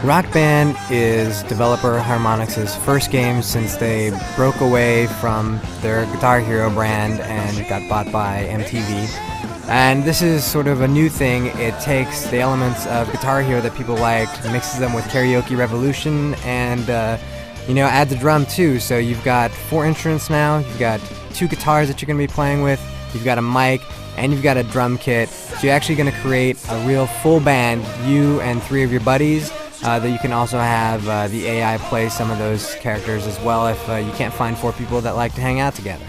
Rock Band is developer Harmonix's first game since they broke away from their Guitar Hero brand and got bought by MTV. And this is sort of a new thing. It takes the elements of Guitar Hero that people liked, mixes them with Karaoke Revolution, and adds a drum too. So you've got 4 instruments now, you've got 2 guitars that you're going to be playing with, you've got a mic, and you've got a drum kit. So you're actually going to create a real full band, you and 3 of your buddies, that you can also have the AI play some of those characters as well if you can't find 4 people that like to hang out together.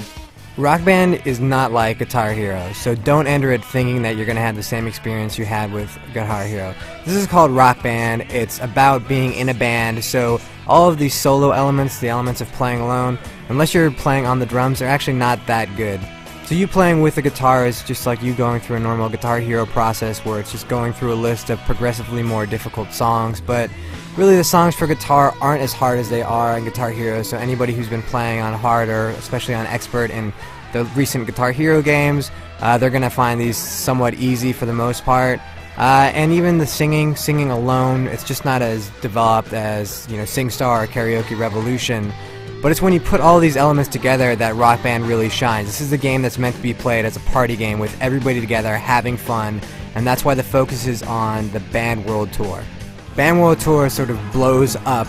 Rock Band is not like Guitar Hero, so don't enter it thinking that you're going to have the same experience you had with Guitar Hero. This is called Rock Band. It's about being in a band, so all of these solo elements, the elements of playing alone, unless you're playing on the drums, they're actually not that good. So you playing with a guitar is just like you going through a normal Guitar Hero process where it's just going through a list of progressively more difficult songs, but really the songs for guitar aren't as hard as they are in Guitar Hero, so anybody who's been playing on hard or especially on expert in the recent Guitar Hero games, they're going to find these somewhat easy for the most part. And even the singing alone, it's just not as developed as SingStar or Karaoke Revolution. But it's when you put all these elements together that Rock Band really shines. This is a game that's meant to be played as a party game with everybody together having fun, and that's why the focus is on the Band World Tour. Band World Tour sort of blows up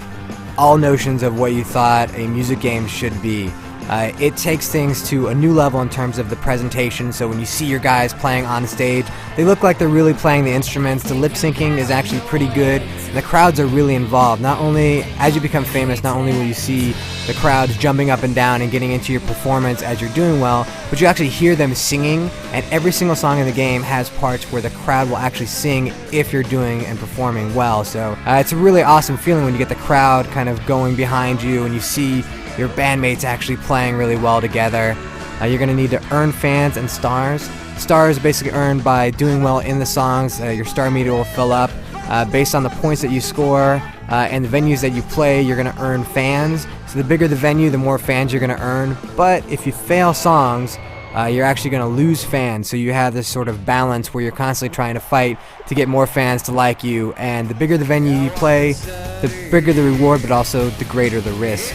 all notions of what you thought a music game should be. It takes things to a new level in terms of the presentation, so when you see your guys playing on stage, they look like they're really playing the instruments. The lip syncing is actually pretty good. The crowds are really involved. Not only, as you become famous, not only will you see the crowds jumping up and down and getting into your performance as you're doing well, but you actually hear them singing, and every single song in the game has parts where the crowd will actually sing if you're doing and performing well. So it's a really awesome feeling when you get the crowd kind of going behind you and you see your bandmates actually playing really well together. You're going to need to earn fans and stars. Stars are basically earned by doing well in the songs. Your star meter will fill up. Based on the points that you score and the venues that you play, you're going to earn fans. So the bigger the venue, the more fans you're going to earn. But if you fail songs, you're actually going to lose fans. So you have this sort of balance where you're constantly trying to fight to get more fans to like you. And the bigger the venue you play, the bigger the reward, but also the greater the risk.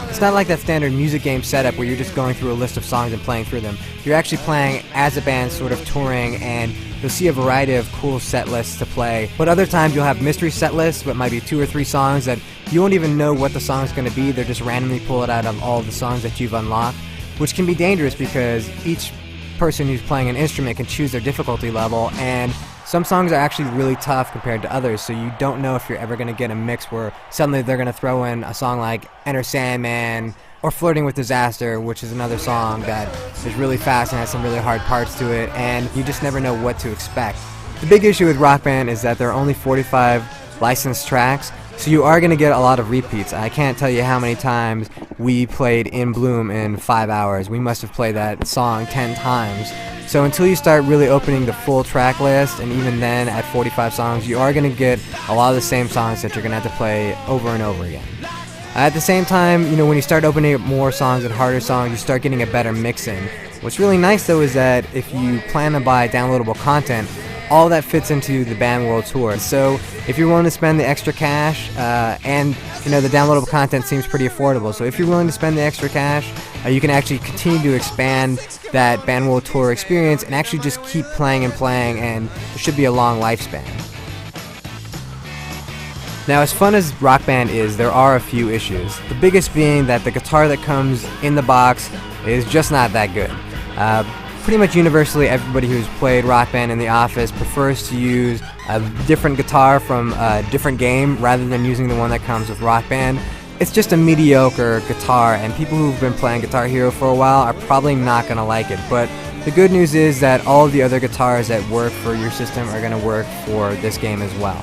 It's not like that standard music game setup where you're just going through a list of songs and playing through them. You're actually playing as a band, sort of touring, and you'll see a variety of cool set lists to play. But other times you'll have mystery set lists, but might be 2 or 3 songs that you won't even know what the song's going to be. They're just randomly pull it out of all the songs that you've unlocked, which can be dangerous because each person who's playing an instrument can choose their difficulty level, and some songs are actually really tough compared to others, so you don't know if you're ever going to get a mix where suddenly they're going to throw in a song like Enter Sandman or Flirting with Disaster, which is another song that is really fast and has some really hard parts to it, and you just never know what to expect. The big issue with Rock Band is that there are only 45 licensed tracks, so you are going to get a lot of repeats. I can't tell you how many times we played In Bloom in 5 hours. We must have played that song 10 times. So until you start really opening the full track list, and even then at 45 songs, you are going to get a lot of the same songs that you're going to have to play over and over again. At the same time, when you start opening up more songs and harder songs, you start getting a better mixing. What's really nice though is that if you plan to buy downloadable content, all that fits into the Band World Tour. So if you're willing to spend the extra cash, and the downloadable content seems pretty affordable, so if you're willing to spend the extra cash, you can actually continue to expand that Band World Tour experience and actually just keep playing and playing, and it should be a long lifespan. Now, as fun as Rock Band is, there are a few issues. The biggest being that the guitar that comes in the box is just not that good. Pretty much universally, everybody who's played Rock Band in the office prefers to use a different guitar from a different game rather than using the one that comes with Rock Band. It's just a mediocre guitar, and people who've been playing Guitar Hero for a while are probably not going to like it. But the good news is that all of the other guitars that work for your system are going to work for this game as well.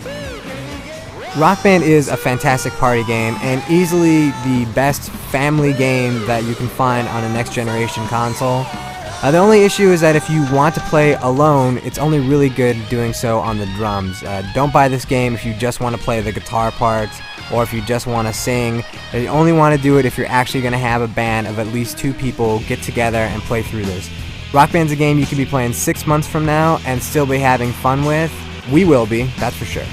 Rock Band is a fantastic party game and easily the best family game that you can find on a next generation console. The only issue is that if you want to play alone, it's only really good doing so on the drums. Don't buy this game if you just want to play the guitar parts or if you just want to sing. You only want to do it if you're actually going to have a band of at least 2 people get together and play through this. Rock Band's a game you could be playing 6 months from now and still be having fun with. We will be, that's for sure.